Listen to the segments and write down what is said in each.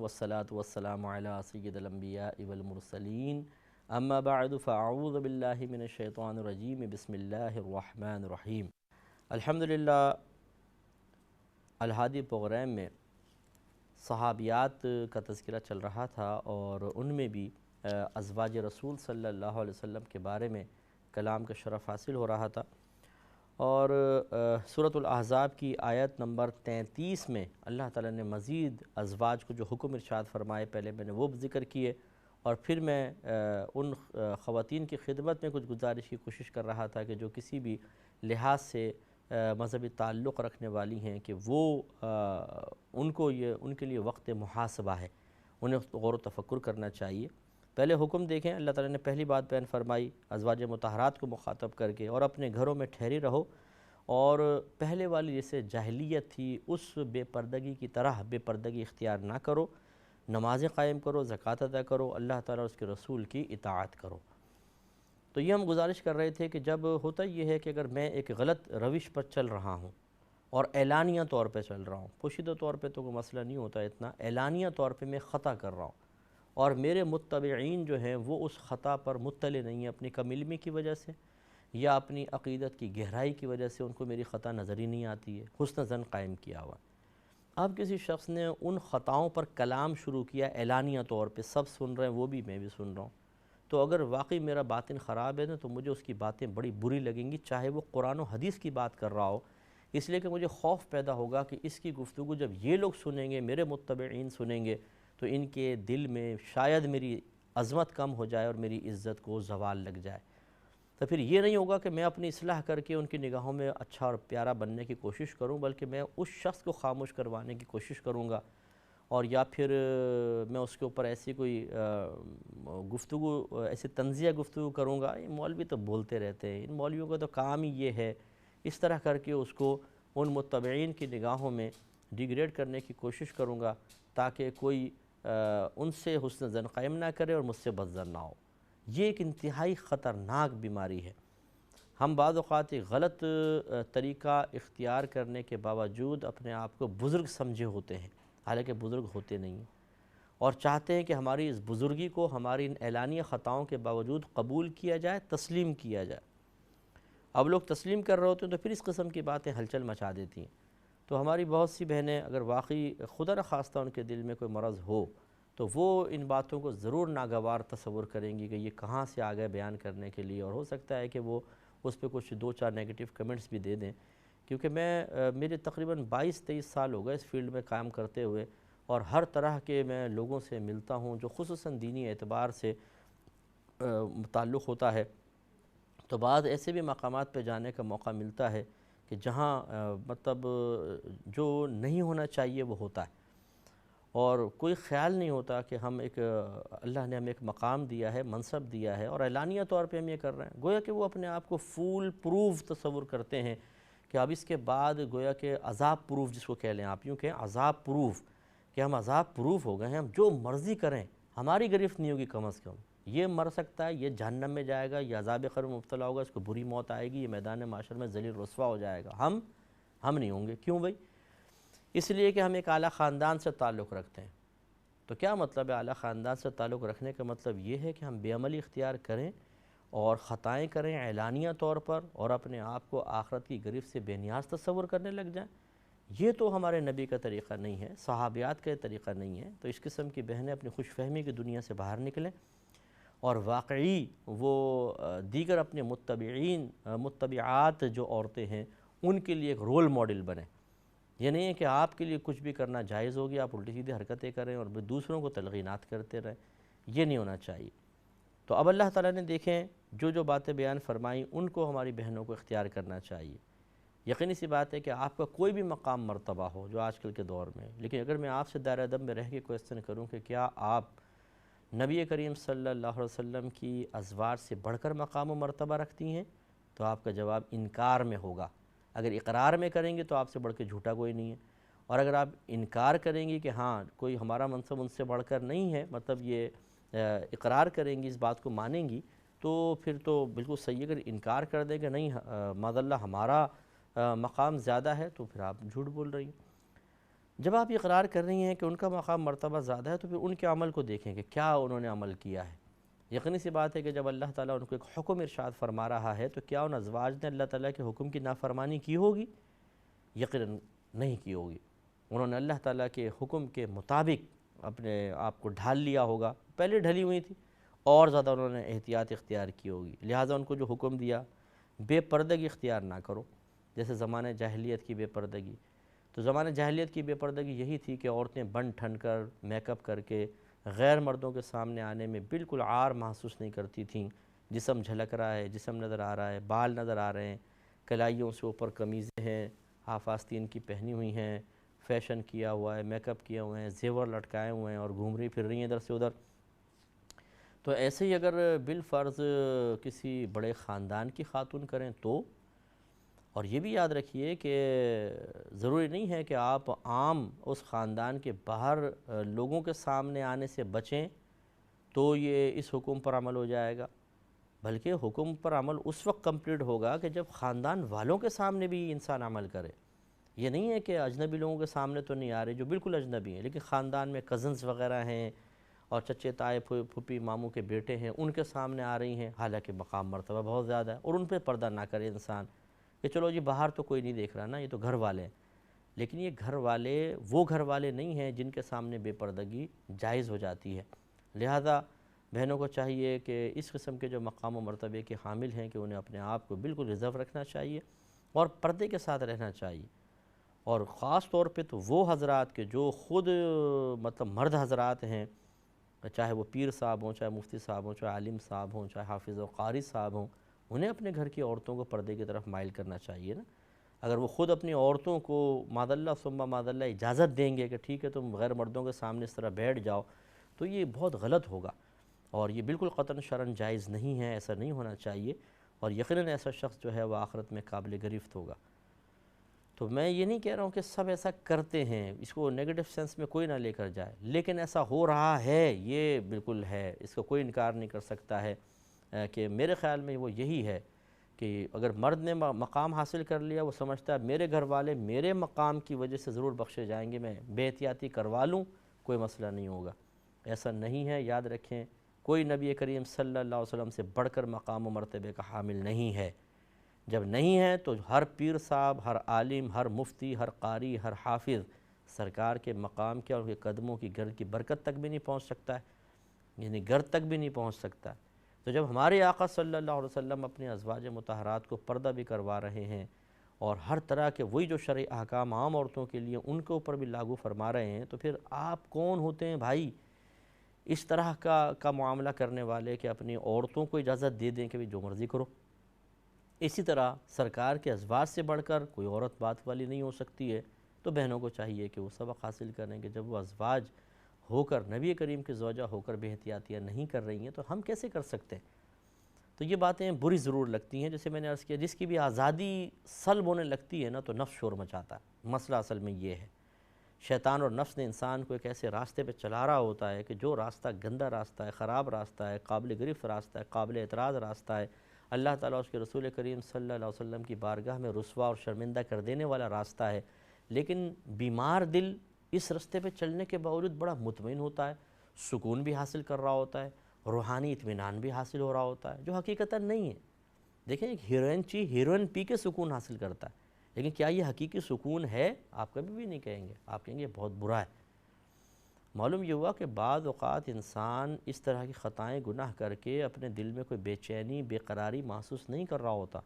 والصلاة والسلام على سید الانبیاء والمرسلین اما بعد فاعوذ باللہ من الشیطان الرجیم بسم اللہ الرحمن الرحیم۔ الحمدللہ الہادی پروگرام میں صحابیات کا تذکرہ چل رہا تھا اور ان میں بھی ازواج رسول صلی اللہ علیہ وسلم کے بارے میں کلام کا شرف حاصل ہو رہا تھا، اور سورۃ الاحزاب کی آیت نمبر 33 میں اللہ تعالیٰ نے مزید ازواج کو جو حکم ارشاد فرمائے، پہلے میں نے وہ ذکر کیے، اور پھر میں ان خواتین کی خدمت میں کچھ گزارش کی کوشش کر رہا تھا کہ جو کسی بھی لحاظ سے مذہبی تعلق رکھنے والی ہیں کہ وہ ان کے لیے وقت محاسبہ ہے، انہیں غور و تفکر کرنا چاہیے۔ پہلے حکم دیکھیں، اللہ تعالیٰ نے پہلی بات بیان فرمائی ازواج مطہرات کو مخاطب کر کے، اور اپنے گھروں میں ٹھہری رہو، اور پہلے والی جیسے جاہلیت تھی اس بے پردگی کی طرح بے پردگی اختیار نہ کرو، نمازیں قائم کرو، زکوٰۃ ادا کرو، اللہ تعالیٰ اور اس کے رسول کی اطاعت کرو۔ تو یہ ہم گزارش کر رہے تھے کہ جب ہوتا یہ ہے کہ اگر میں ایک غلط روش پر چل رہا ہوں اور اعلانیہ طور پہ چل رہا ہوں، پوشیدہ طور پہ تو کوئی مسئلہ نہیں ہوتا اتنا، اعلانیہ طور پہ میں خطا کر رہا ہوں اور میرے متبعین جو ہیں وہ اس خطا پر مطلع نہیں ہیں، اپنی کم علمی کی وجہ سے یا اپنی عقیدت کی گہرائی کی وجہ سے ان کو میری خطا نظر ہی نہیں آتی ہے، حسن ظن قائم کیا ہوا۔ اب کسی شخص نے ان خطاؤں پر کلام شروع کیا اعلانیہ طور پہ، سب سن رہے ہیں، وہ بھی میں بھی سن رہا ہوں، تو اگر واقعی میرا باطن خراب ہے نا تو مجھے اس کی باتیں بڑی بری لگیں گی، چاہے وہ قرآن و حدیث کی بات کر رہا ہو، اس لیے کہ مجھے خوف پیدا ہوگا کہ اس کی گفتگو جب یہ لوگ سنیں گے، میرے متبعین سنیں گے، تو ان کے دل میں شاید میری عظمت کم ہو جائے اور میری عزت کو زوال لگ جائے۔ تو پھر یہ نہیں ہوگا کہ میں اپنی اصلاح کر کے ان کی نگاہوں میں اچھا اور پیارا بننے کی کوشش کروں، بلکہ میں اس شخص کو خاموش کروانے کی کوشش کروں گا، اور یا پھر میں اس کے اوپر ایسی کوئی گفتگو، ایسی طنزیہ گفتگو کروں گا، یہ مولوی تو بولتے رہتے ہیں، ان مولویوں کا تو کام ہی یہ ہے، اس طرح کر کے اس کو ان متبعین کی نگاہوں میں ڈیگریڈ کرنے کی کوشش کروں گا تاکہ کوئی ان سے حسن ظن قائم نہ کرے اور مجھ سے بد ظن نہ ہو۔ یہ ایک انتہائی خطرناک بیماری ہے۔ ہم بعض اوقات ایک غلط طریقہ اختیار کرنے کے باوجود اپنے آپ کو بزرگ سمجھے ہوتے ہیں، حالانکہ بزرگ ہوتے نہیں ہیں، اور چاہتے ہیں کہ ہماری اس بزرگی کو ہماری ان اعلانیہ خطاؤں کے باوجود قبول کیا جائے، تسلیم کیا جائے۔ اب لوگ تسلیم کر رہے ہوتے ہیں تو پھر اس قسم کی باتیں ہلچل مچا دیتی ہیں۔ تو ہماری بہت سی بہنیں اگر واقعی خدا نخواستہ ان کے دل میں کوئی مرض ہو تو وہ ان باتوں کو ضرور ناگوار تصور کریں گی کہ یہ کہاں سے آ گئے بیان کرنے کے لیے، اور ہو سکتا ہے کہ وہ اس پہ کچھ 2-4 نیگیٹو کمنٹس بھی دے دیں، کیونکہ میرے تقریباً 22-23 سال ہو گئے اس فیلڈ میں کام کرتے ہوئے، اور ہر طرح کے میں لوگوں سے ملتا ہوں جو خصوصاً دینی اعتبار سے تعلق ہوتا ہے، تو بعض ایسے بھی مقامات پہ جانے کا موقع ملتا ہے کہ جہاں مطلب جو نہیں ہونا چاہیے وہ ہوتا ہے، اور کوئی خیال نہیں ہوتا کہ ہم اللہ نے ہمیں ایک مقام دیا ہے، منصب دیا ہے، اور اعلانیہ طور پہ ہم یہ کر رہے ہیں، گویا کہ وہ اپنے آپ کو فول پروف تصور کرتے ہیں کہ اب اس کے بعد گویا کہ عذاب پروف، جس کو کہہ لیں آپ، یوں کہیں عذاب پروف، کہ ہم عذاب پروف ہو گئے ہیں، ہم جو مرضی کریں ہماری گرفت نہیں ہوگی، کم از کم یہ مر سکتا ہے، یہ جہنم میں جائے گا، یہ عذاب قبر میں مبتلا ہوگا، اس کو بری موت آئے گی، یہ میدان معاشر میں ذلیل رسوا ہو جائے گا، ہم نہیں ہوں گے۔ کیوں بھائی؟ اس لیے کہ ہم ایک اعلیٰ خاندان سے تعلق رکھتے ہیں۔ تو کیا مطلب ہے اعلیٰ خاندان سے تعلق رکھنے کا؟ مطلب یہ ہے کہ ہم بے عملی اختیار کریں اور خطائیں کریں اعلانیہ طور پر، اور اپنے آپ کو آخرت کی گرفت سے بے نیاز تصور کرنے لگ جائیں۔ یہ تو ہمارے نبی کا طریقہ نہیں ہے، صحابیات کا طریقہ نہیں ہے۔ تو اس قسم کی بہنیں اپنی خوش فہمی کی دنیا سے باہر نکلیں، اور واقعی وہ دیگر اپنے متبعات جو عورتیں ہیں ان کے لیے ایک رول ماڈل بنیں۔ یہ نہیں ہے کہ آپ کے لیے کچھ بھی کرنا جائز ہوگی، آپ الٹی سیدھی حرکتیں کریں اور دوسروں کو تلقینات کرتے رہیں، یہ نہیں ہونا چاہیے۔ تو اب اللہ تعالیٰ نے دیکھیں جو باتیں بیان فرمائیں ان کو ہماری بہنوں کو اختیار کرنا چاہیے۔ یقینی سی بات ہے کہ آپ کا کوئی بھی مقام مرتبہ ہو جو آج کل کے دور میں، لیکن اگر میں آپ سے دائرہ ادب میں رہ کے کویسچن کروں کہ کیا آپ نبی کریم صلی اللہ علیہ وسلم کی ازواج سے بڑھ کر مقام و مرتبہ رکھتی ہیں، تو آپ کا جواب انکار میں ہوگا۔ اگر اقرار میں کریں گے تو آپ سے بڑھ کے جھوٹا کوئی نہیں ہے، اور اگر آپ انکار کریں گی کہ ہاں کوئی ہمارا منصب ان سے بڑھ کر نہیں ہے، مطلب یہ اقرار کریں گی، اس بات کو مانیں گی، تو پھر تو بالکل صحیح ہے۔ اگر انکار کر دیں کہ نہیں معاذ اللہ ہمارا مقام زیادہ ہے، تو پھر آپ جھوٹ بول رہی ہیں۔ جب آپ یہ اقرار کر رہی ہیں کہ ان کا مقام مرتبہ زیادہ ہے تو پھر ان کے عمل کو دیکھیں کہ کیا انہوں نے عمل کیا ہے۔ یقینی سی بات ہے کہ جب اللہ تعالیٰ ان کو ایک حکم ارشاد فرما رہا ہے تو کیا ان ازواج نے اللہ تعالیٰ کے حکم کی نافرمانی کی ہوگی؟ یقیناً نہیں کی ہوگی۔ انہوں نے اللہ تعالیٰ کے حکم کے مطابق اپنے آپ کو ڈھال لیا ہوگا، پہلے ڈھلی ہوئی تھی، اور زیادہ انہوں نے احتیاط اختیار کی ہوگی، لہٰذا ان کو جو حکم دیا بے پردگی اختیار نہ کرو، جیسے زمانہ جاہلیت کی بے پردگی۔ تو زمانہ جاہلیت کی بے پردگی یہی تھی کہ عورتیں بن ٹھن کر میک اپ کر کے غیر مردوں کے سامنے آنے میں بالکل عار محسوس نہیں کرتی تھیں، جسم جھلک رہا ہے، جسم نظر آ رہا ہے، بال نظر آ رہے ہیں، کلائیوں سے اوپر قمیضیں ہیں، ہاف آستین کی پہنی ہوئی ہیں، فیشن کیا ہوا ہے، میک اپ کیے ہوئے ہیں، زیور لٹکائے ہوئے ہیں اور گھوم رہی پھر رہی ہیں ادھر سے ادھر۔ تو ایسے ہی اگر بالفرض کسی بڑے خاندان کی خاتون کریں تو، اور یہ بھی یاد رکھیے کہ ضروری نہیں ہے کہ آپ عام اس خاندان کے باہر لوگوں کے سامنے آنے سے بچیں تو یہ اس حکم پر عمل ہو جائے گا، بلکہ حکم پر عمل اس وقت کمپلیٹ ہوگا کہ جب خاندان والوں کے سامنے بھی انسان عمل کرے۔ یہ نہیں ہے کہ اجنبی لوگوں کے سامنے تو نہیں آ رہے جو بالکل اجنبی ہیں، لیکن خاندان میں کزنز وغیرہ ہیں اور چچے تائے پھوپھی ماموں کے بیٹے ہیں، ان کے سامنے آ رہی ہیں، حالانکہ مقام مرتبہ بہت زیادہ ہے، اور ان پہ پردہ نہ کرے انسان کہ چلو جی باہر تو کوئی نہیں دیکھ رہا نا، یہ تو گھر والے ہیں۔ لیکن یہ گھر والے وہ گھر والے نہیں ہیں جن کے سامنے بے پردگی جائز ہو جاتی ہے۔ لہذا بہنوں کو چاہیے کہ اس قسم کے جو مقام و مرتبے کے حامل ہیں کہ انہیں اپنے آپ کو بالکل ریزرو رکھنا چاہیے اور پردے کے ساتھ رہنا چاہیے، اور خاص طور پہ تو وہ حضرات کے جو خود مطلب مرد حضرات ہیں، چاہے وہ پیر صاحب ہوں، چاہے مفتی صاحب ہوں، چاہے عالم صاحب ہوں، چاہے حافظ و قاری صاحب ہوں، انہیں اپنے گھر کی عورتوں کو پردے کی طرف مائل کرنا چاہیے نا۔ اگر وہ خود اپنی عورتوں کو معاذ اللہ ثم معاذ اللہ اجازت دیں گے کہ ٹھیک ہے تم غیر مردوں کے سامنے اس طرح بیٹھ جاؤ، تو یہ بہت غلط ہوگا، اور یہ بالکل قطعاً شرعاً جائز نہیں ہے، ایسا نہیں ہونا چاہیے، اور یقیناً ایسا شخص جو ہے وہ آخرت میں قابل گرفت ہوگا۔ تو میں یہ نہیں کہہ رہا ہوں کہ سب ایسا کرتے ہیں، اس کو نیگیٹو سینس میں کوئی نہ لے کر جائے، لیکن ایسا ہو رہا ہے، یہ بالکل ہے، اس کو کوئی انکار نہیں کر سکتا ہے کہ میرے خیال میں وہ یہی ہے کہ اگر مرد نے مقام حاصل کر لیا، وہ سمجھتا ہے میرے گھر والے میرے مقام کی وجہ سے ضرور بخشے جائیں گے، میں بے احتیاطی کروا لوں کوئی مسئلہ نہیں ہوگا۔ ایسا نہیں ہے، یاد رکھیں، کوئی نبی کریم صلی اللہ علیہ وسلم سے بڑھ کر مقام و مرتبے کا حامل نہیں ہے۔ جب نہیں ہے تو ہر پیر صاحب، ہر عالم، ہر مفتی، ہر قاری، ہر حافظ سرکار کے مقام کے اور ان کے قدموں کی گھر کی برکت تک بھی نہیں پہنچ سکتا ہے، یعنی گھر تک بھی نہیں پہنچ سکتا۔ تو جب ہمارے آقا صلی اللہ علیہ وسلم اپنے ازواج مطہرات کو پردہ بھی کروا رہے ہیں اور ہر طرح کے وہی جو شرعی احکام عام عورتوں کے لیے ان کے اوپر بھی لاگو فرما رہے ہیں، تو پھر آپ کون ہوتے ہیں بھائی اس طرح کا معاملہ کرنے والے کہ اپنی عورتوں کو اجازت دے دیں کہ بھی جو مرضی کرو؟ اسی طرح سرکار کے ازواج سے بڑھ کر کوئی عورت بات والی نہیں ہو سکتی ہے۔ تو بہنوں کو چاہیے کہ وہ سبق حاصل کریں کہ جب وہ ازواج ہو کر نبی کریم کی زوجہ ہو کر بے احتیاطیاں نہیں کر رہی ہیں تو ہم کیسے کر سکتے ہیں؟ تو یہ باتیں بری ضرور لگتی ہیں، جیسے میں نے عرض کیا، جس کی بھی آزادی سلب ہونے لگتی ہے نا تو نفس شور مچاتا ہے۔ مسئلہ اصل میں یہ ہے، شیطان اور نفس نے انسان کو ایک ایسے راستے پہ چلا رہا ہوتا ہے کہ جو راستہ گندا راستہ ہے، خراب راستہ ہے، قابل گرفت راستہ ہے، قابل اعتراض راستہ ہے، اللہ تعالیٰ اس کے رسول کریم صلی اللہ علیہ وسلم کی بارگاہ میں رسوا اور شرمندہ کر دینے والا راستہ ہے، لیکن بیمار دل اس راستے پہ چلنے کے باوجود بڑا مطمئن ہوتا ہے، سکون بھی حاصل کر رہا ہوتا ہے، روحانی اطمینان بھی حاصل ہو رہا ہوتا ہے، جو حقیقتاً نہیں ہے۔ دیکھیں، ایک ہیروئن پی کے سکون حاصل کرتا ہے، لیکن کیا یہ حقیقی سکون ہے؟ آپ کبھی بھی نہیں کہیں گے، آپ کہیں گے یہ بہت برا ہے۔ معلوم یہ ہوا کہ بعض اوقات انسان اس طرح کی خطائیں گناہ کر کے اپنے دل میں کوئی بے چینی، بے قراری محسوس نہیں کر رہا ہوتا،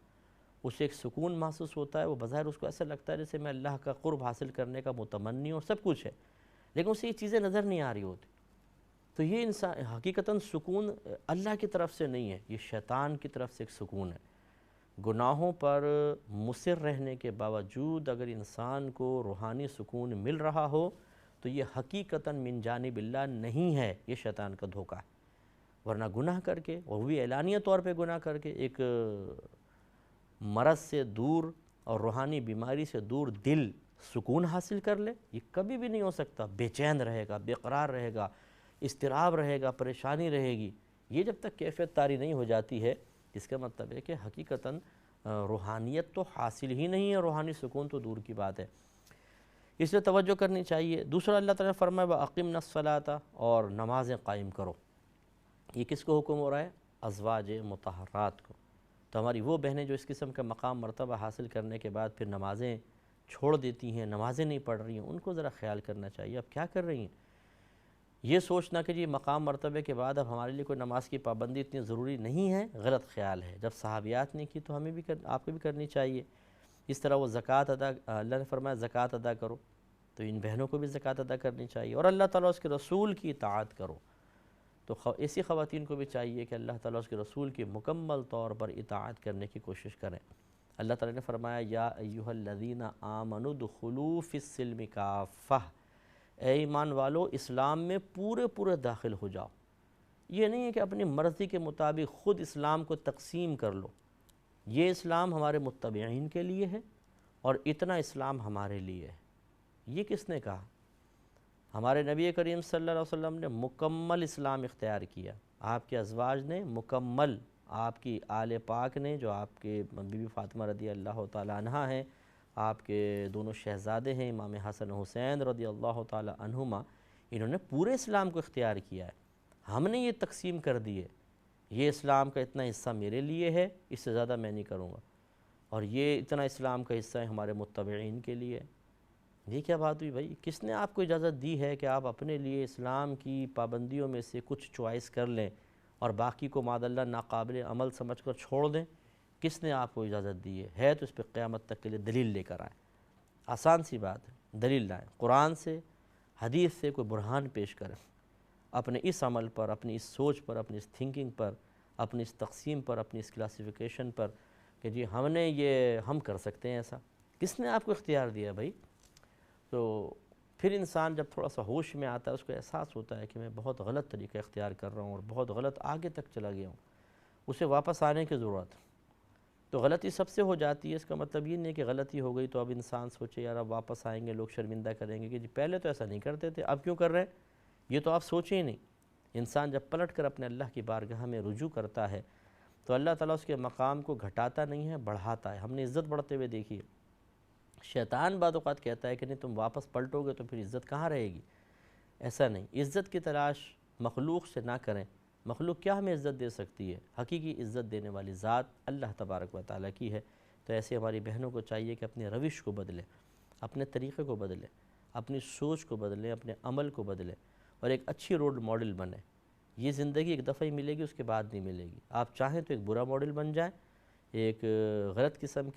اسے ایک سکون محسوس ہوتا ہے، وہ بظاہر اس کو ایسا لگتا ہے جیسے میں اللہ کا قرب حاصل کرنے کا متمنی ہوں، سب کچھ ہے، لیکن اسے یہ چیزیں نظر نہیں آ رہی ہوتی۔ تو یہ انسان حقیقتاً سکون اللہ کی طرف سے نہیں ہے، یہ شیطان کی طرف سے ایک سکون ہے۔ گناہوں پر مصر رہنے کے باوجود اگر انسان کو روحانی سکون مل رہا ہو تو یہ حقیقتاً من جانب اللہ نہیں ہے، یہ شیطان کا دھوکہ ہے۔ ورنہ گناہ کر کے، اور وہ بھی اعلانیہ طور پہ گناہ کر کے، ایک مرض سے دور اور روحانی بیماری سے دور دل سکون حاصل کر لے، یہ کبھی بھی نہیں ہو سکتا۔ بے چین رہے گا، بے قرار رہے گا، اضطراب رہے گا، پریشانی رہے گی۔ یہ جب تک کیفیت طاری نہیں ہو جاتی ہے، اس کا مطلب ہے کہ حقیقتاً روحانیت تو حاصل ہی نہیں ہے، روحانی سکون تو دور کی بات ہے۔ اس لیے توجہ کرنی چاہیے۔ دوسرا اللہ تعالیٰ نے فرمایا وَأَقِمْنَا الصَّلَاةَ، اور نمازیں قائم کرو۔ یہ کس کو حکم ہو رہا ہے؟ ازواج مطہرات کو۔ تو ہماری وہ بہنیں جو اس قسم کا مقام مرتبہ حاصل کرنے کے بعد پھر نمازیں چھوڑ دیتی ہیں، نمازیں نہیں پڑھ رہی ہیں، ان کو ذرا خیال کرنا چاہیے اب کیا کر رہی ہیں۔ یہ سوچنا کہ جی مقام مرتبے کے بعد اب ہمارے لیے کوئی نماز کی پابندی اتنی ضروری نہیں ہے، غلط خیال ہے۔ جب صحابیات نے کی تو ہمیں بھی آپ کو بھی کرنی چاہیے۔ اس طرح وہ زکوٰۃ اللہ نے فرمایا زکوٰۃ ادا کرو، تو ان بہنوں کو بھی زکوٰۃ ادا کرنی چاہیے، اور اللہ تعالیٰ اس کے رسول کی اطاعت کرو۔ تو ایسی خواتین کو بھی چاہیے کہ اللہ تعالیٰ اس کے رسول کی مکمل طور پر اطاعت کرنے کی کوشش کریں۔ اللہ تعالیٰ نے فرمایا یا ایھا الذین آمنوا ادخلوا فی السلم کافہ، اے ایمان والو اسلام میں پورے داخل ہو جاؤ۔ یہ نہیں ہے کہ اپنی مرضی کے مطابق خود اسلام کو تقسیم کر لو۔ یہ اسلام ہمارے متبعین کے لیے ہے اور اتنا اسلام ہمارے لیے ہے۔ یہ کس نے کہا؟ ہمارے نبی کریم صلی اللہ علیہ وسلم نے مکمل اسلام اختیار کیا، آپ کے ازواج نے مکمل، آپ کی آل پاک نے جو آپ کے بی بی فاطمہ رضی اللہ تعالی عنہا ہیں، آپ کے دونوں شہزادے ہیں امام حسن و حسین رضی اللہ تعالی عنہما، انہوں نے پورے اسلام کو اختیار کیا ہے۔ ہم نے یہ تقسیم کر دی ہے، یہ اسلام کا اتنا حصہ میرے لیے ہے، اس سے زیادہ میں نہیں کروں گا، اور یہ اتنا اسلام کا حصہ ہے ہمارے متبعین کے لیے۔ یہ کیا بات ہوئی بھائی؟ کس نے آپ کو اجازت دی ہے کہ آپ اپنے لیے اسلام کی پابندیوں میں سے کچھ چوائس کر لیں اور باقی کو معاذ اللہ ناقابل عمل سمجھ کر چھوڑ دیں؟ کس نے آپ کو اجازت دی ہے تو اس پہ قیامت تک کے لیے دلیل لے کر آئیں۔ آسان سی بات ہے، دلیل لائیں، قرآن سے حدیث سے کوئی برہان پیش کریں اپنے اس عمل پر، اپنی اس سوچ پر، اپنی اس تھنکنگ پر، اپنی اس تقسیم پر، اپنی اس کلاسیفیکیشن پر کہ جی ہم کر سکتے ہیں ایسا۔ کس نے آپ کو اختیار دیا بھائی؟ تو پھر انسان جب تھوڑا سا ہوش میں آتا ہے اس کو احساس ہوتا ہے کہ میں بہت غلط طریقہ اختیار کر رہا ہوں اور بہت غلط آگے تک چلا گیا ہوں، اسے واپس آنے کی ضرورت۔ تو غلطی سب سے ہو جاتی ہے، اس کا مطلب یہ نہیں کہ غلطی ہو گئی تو اب انسان سوچے یار اب واپس آئیں گے لوگ شرمندہ کریں گے کہ جی پہلے تو ایسا نہیں کرتے تھے اب کیوں کر رہے ہیں، یہ تو آپ سوچیں ہی نہیں۔ انسان جب پلٹ کر اپنے اللہ کی بارگاہ میں رجوع کرتا ہے تو اللہ تعالیٰ اس کے مقام کو گھٹاتا نہیں ہے، بڑھاتا ہے۔ ہم نے عزت بڑھتے ہوئے دیکھی ہے۔ شیطان بعض اوقات کہتا ہے کہ نہیں تم واپس پلٹو گے تو پھر عزت کہاں رہے گی۔ ایسا نہیں، عزت کی تلاش مخلوق سے نہ کریں۔ مخلوق کیا ہمیں عزت دے سکتی ہے؟ حقیقی عزت دینے والی ذات اللہ تبارک و تعالیٰ کی ہے۔ تو ایسے ہماری بہنوں کو چاہیے کہ اپنے روش کو بدلیں، اپنے طریقے کو بدلیں، اپنی سوچ کو بدلیں، اپنے عمل کو بدلیں، اور ایک اچھی رول ماڈل بنیں۔ یہ زندگی ایک دفعہ ہی ملے گی، اس کے بعد نہیں ملے گی۔ آپ چاہیں تو ایک برا ماڈل بن جائیں، ایک غلط قسم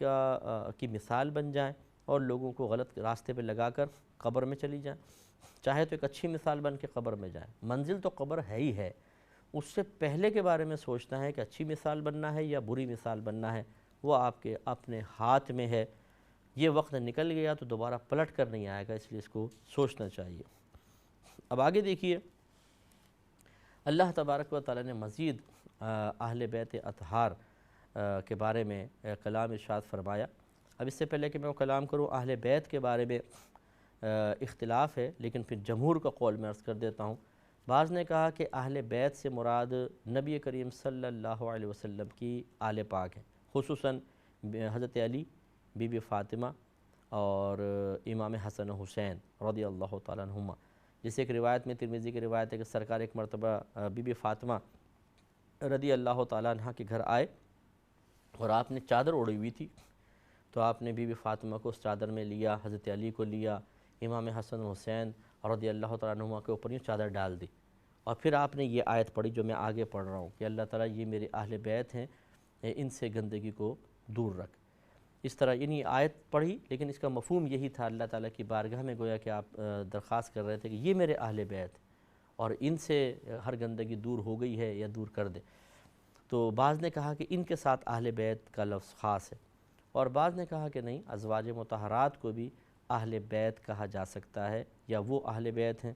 کی مثال بن جائیں اور لوگوں کو غلط راستے پہ لگا کر قبر میں چلی جائیں، چاہے تو ایک اچھی مثال بن کے قبر میں جائیں۔ منزل تو قبر ہے ہی ہے، اس سے پہلے کے بارے میں سوچنا ہے کہ اچھی مثال بننا ہے یا بری مثال بننا ہے، وہ آپ کے اپنے ہاتھ میں ہے۔ یہ وقت نکل گیا تو دوبارہ پلٹ کر نہیں آئے گا، اس لیے اس کو سوچنا چاہیے۔ اب آگے دیکھیے، اللہ تبارک و تعالیٰ نے مزید اہل بیت اطہار کے بارے میں کلام ارشاد فرمایا۔ اب اس سے پہلے کہ میں وہ کلام کروں، اہل بیت کے بارے میں اختلاف ہے، لیکن پھر جمہور کا قول میں عرض کر دیتا ہوں۔ بعض نے کہا کہ اہل بیت سے مراد نبی کریم صلی اللہ علیہ وسلم کی آل پاک ہیں، خصوصاً حضرت علی، بی بی فاطمہ اور امام حسن و حسین رضی اللہ تعالیٰ عنہما۔ جیسے ایک روایت میں ترمذی کی روایت ہے کہ سرکار ایک مرتبہ بی بی فاطمہ رضی اللہ تعالیٰ عنہ کے گھر آئے اور آپ نے چادر اوڑھی ہوئی تھی، تو آپ نے بی بی فاطمہ کو اس چادر میں لیا، حضرت علی کو لیا، امام حسن و حسین رضی اللہ تعالیٰ عنہما کے اوپر یہ چادر ڈال دی، اور پھر آپ نے یہ آیت پڑھی جو میں آگے پڑھ رہا ہوں کہ اللہ تعالیٰ یہ میرے اہل بیت ہیں، ان سے گندگی کو دور رکھ۔ اس طرح یعنی آیت پڑھی، لیکن اس کا مفہوم یہی تھا، اللہ تعالیٰ کی بارگاہ میں گویا کہ آپ درخواست کر رہے تھے کہ یہ میرے اہل بیت اور ان سے ہر گندگی دور ہو گئی ہے یا دور کر دے۔ تو بعض نے کہا کہ ان کے ساتھ اہل بیت کا لفظ خاص ہے، اور بعض نے کہا کہ نہیں، ازواج مطہرات کو بھی اہل بیت کہا جا سکتا ہے یا وہ اہل بیت ہیں۔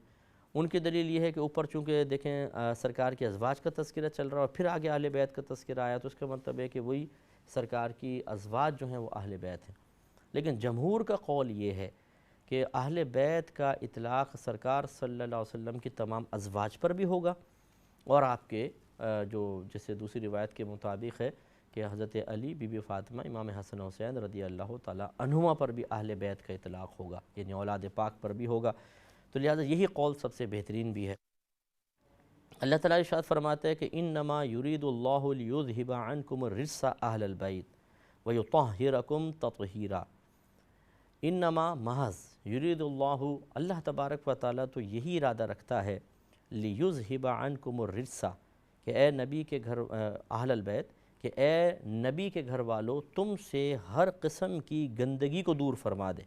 ان کی دلیل یہ ہے کہ اوپر چونکہ دیکھیں سرکار کے ازواج کا تذکرہ چل رہا ہے اور پھر آگے اہل بیت کا تذکرہ آیا، تو اس کا مطلب ہے کہ وہی سرکار کی ازواج جو ہیں وہ اہل بیت ہیں۔ لیکن جمہور کا قول یہ ہے کہ اہل بیت کا اطلاق سرکار صلی اللہ علیہ وسلم کی تمام ازواج پر بھی ہوگا، اور آپ کے جو جیسے دوسری روایت کے مطابق ہے کہ کہ حضرت علی، بی بی فاطمہ، امام حسن حسین رضی اللہ تعالیٰ عنہما پر بھی اہل بیت کا اطلاق ہوگا، یعنی اولاد پاک پر بھی ہوگا، تو لہٰذا یہی قول سب سے بہترین بھی ہے۔ اللہ تعالیٰ ارشاد فرماتا ہے کہ انما یرید اللہ لیذھب عنکم الرجس اہل البیت ویطہرکم تطہیرا۔ انما محض یرید اللہ، اللہ تبارک و تعالیٰ تو یہی ارادہ رکھتا ہے، لیذھب عنکم الرجس، کہ اے نبی کے گھر اہل البیت، کہ اے نبی کے گھر والو تم سے ہر قسم کی گندگی کو دور فرما دے،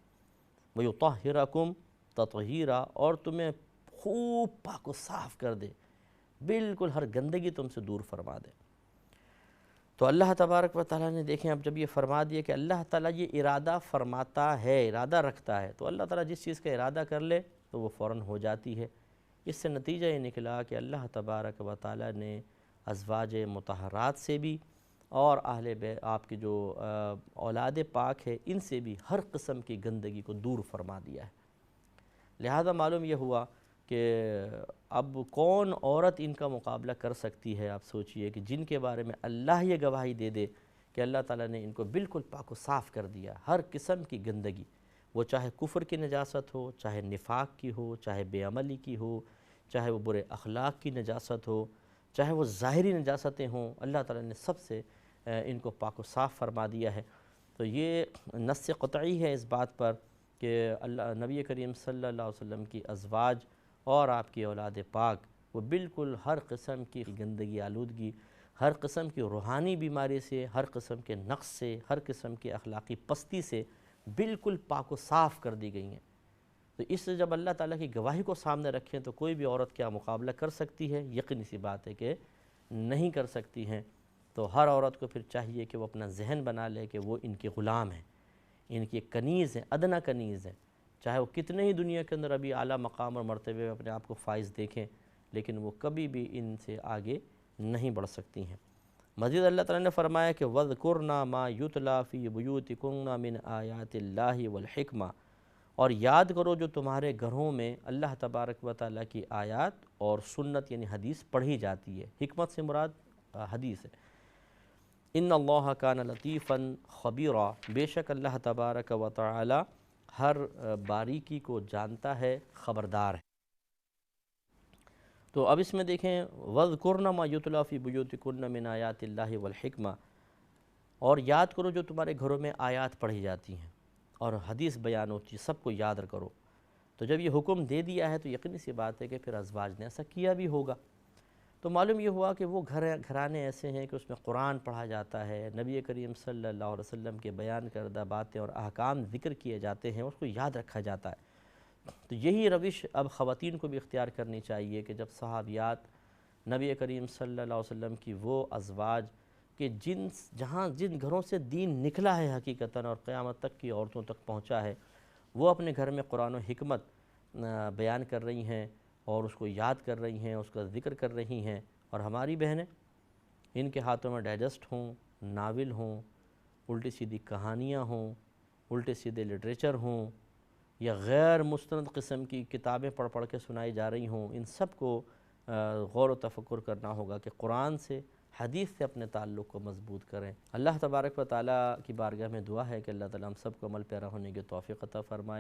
ویطہرکم تطہیرا، اور تمہیں خوب پاک و صاف کر دے، بالکل ہر گندگی تم سے دور فرما دے۔ تو اللہ تبارک و تعالیٰ نے دیکھیں اب جب یہ فرما دیا کہ اللہ تعالیٰ یہ ارادہ فرماتا ہے، ارادہ رکھتا ہے، تو اللہ تعالیٰ جس چیز کا ارادہ کر لے تو وہ فوراً ہو جاتی ہے۔ اس سے نتیجہ یہ نکلا کہ اللہ تبارک و تعالیٰ نے ازواج مطہرات سے بھی اور اہل بیت آپ کی جو اولاد پاک ہے ان سے بھی ہر قسم کی گندگی کو دور فرما دیا ہے۔ لہذا معلوم یہ ہوا کہ اب کون عورت ان کا مقابلہ کر سکتی ہے؟ آپ سوچئے کہ جن کے بارے میں اللہ یہ گواہی دے دے کہ اللہ تعالیٰ نے ان کو بالکل پاک و صاف کر دیا، ہر قسم کی گندگی، وہ چاہے کفر کی نجاست ہو، چاہے نفاق کی ہو، چاہے بے عملی کی ہو، چاہے وہ برے اخلاق کی نجاست ہو، چاہے وہ ظاہری نجاستیں ہوں، اللہ تعالیٰ نے سب سے ان کو پاک و صاف فرما دیا ہے۔ تو یہ نص قطعی ہے اس بات پر کہ اللہ نبی کریم صلی اللہ علیہ وسلم کی ازواج اور آپ کی اولاد پاک وہ بالکل ہر قسم کی گندگی آلودگی، ہر قسم کی روحانی بیماری سے، ہر قسم کے نقص سے، ہر قسم کی اخلاقی پستی سے بالکل پاک و صاف کر دی گئی ہیں۔ تو اس سے جب اللہ تعالیٰ کی گواہی کو سامنے رکھیں تو کوئی بھی عورت کیا مقابلہ کر سکتی ہے؟ یقینی سی بات ہے کہ نہیں کر سکتی ہیں۔ تو ہر عورت کو پھر چاہیے کہ وہ اپنا ذہن بنا لے کہ وہ ان کے غلام ہیں، ان کی ایک کنیز ہیں، ادنیٰ کنیز ہیں، چاہے وہ کتنے ہی دنیا کے اندر ابھی اعلیٰ مقام اور مرتبے میں اپنے آپ کو فائز دیکھیں، لیکن وہ کبھی بھی ان سے آگے نہیں بڑھ سکتی ہیں۔ مزید اللہ تعالیٰ نے فرمایا کہ وَاذْكُرْنَا مَا يُتْلَى فِي بُيُوتِكُنَّ مِنْ آيَاتِ اللَّهِ وَالْحِكْمَةِ، اور یاد کرو جو تمہارے گھروں میں اللہ تبارک و تعالیٰ کی آیات اور سنت یعنی حدیث پڑھی جاتی ہے۔ حکمت سے مراد حدیث ہے۔ ان اللہ کان لطیفا خبیرا، بے شک اللہ تبارک و تعالی ہر باریکی کو جانتا ہے، خبردار ہے۔ تو اب اس میں دیکھیں وَاذْكُرْنَ مَا يُتْلَى فِي بُيُوتِكُنَّ مِنْ آيَاتِ اللَّهِ وَالْحِكْمَةِ، اور یاد کرو جو تمہارے گھروں میں آیات پڑھی جاتی ہیں اور حدیث بیان ہوتی ہے، سب کو یاد کرو۔ تو جب یہ حکم دے دیا ہے تو یقینی سی بات ہے کہ پھر ازواج نے ایسا کیا بھی ہوگا۔ تو معلوم یہ ہوا کہ وہ گھرانے ایسے ہیں کہ اس میں قرآن پڑھا جاتا ہے، نبی کریم صلی اللہ علیہ وسلم کے بیان کردہ باتیں اور احکام ذکر کیے جاتے ہیں، اس کو یاد رکھا جاتا ہے۔ تو یہی روش اب خواتین کو بھی اختیار کرنی چاہیے کہ جب صحابیات نبی کریم صلی اللہ علیہ وسلم کی وہ ازواج کہ جن گھروں سے دین نکلا ہے حقیقتاً اور قیامت تک کی عورتوں تک پہنچا ہے، وہ اپنے گھر میں قرآن و حکمت بیان کر رہی ہیں اور اس کو یاد کر رہی ہیں، اس کا ذکر کر رہی ہیں، اور ہماری بہنیں ان کے ہاتھوں میں ڈائجسٹ ہوں، ناول ہوں، الٹی سیدھی کہانیاں ہوں، الٹے سیدھے لٹریچر ہوں، یا غیر مستند قسم کی کتابیں پڑھ کے سنائی جا رہی ہوں، ان سب کو غور و تفکر کرنا ہوگا کہ قرآن سے، حدیث سے اپنے تعلق کو مضبوط کریں۔ اللہ تبارک و تعالیٰ کی بارگاہ میں دعا ہے کہ اللہ تعالیٰ ہم سب کو عمل پیرا ہونے کی توفیق عطا فرمائے۔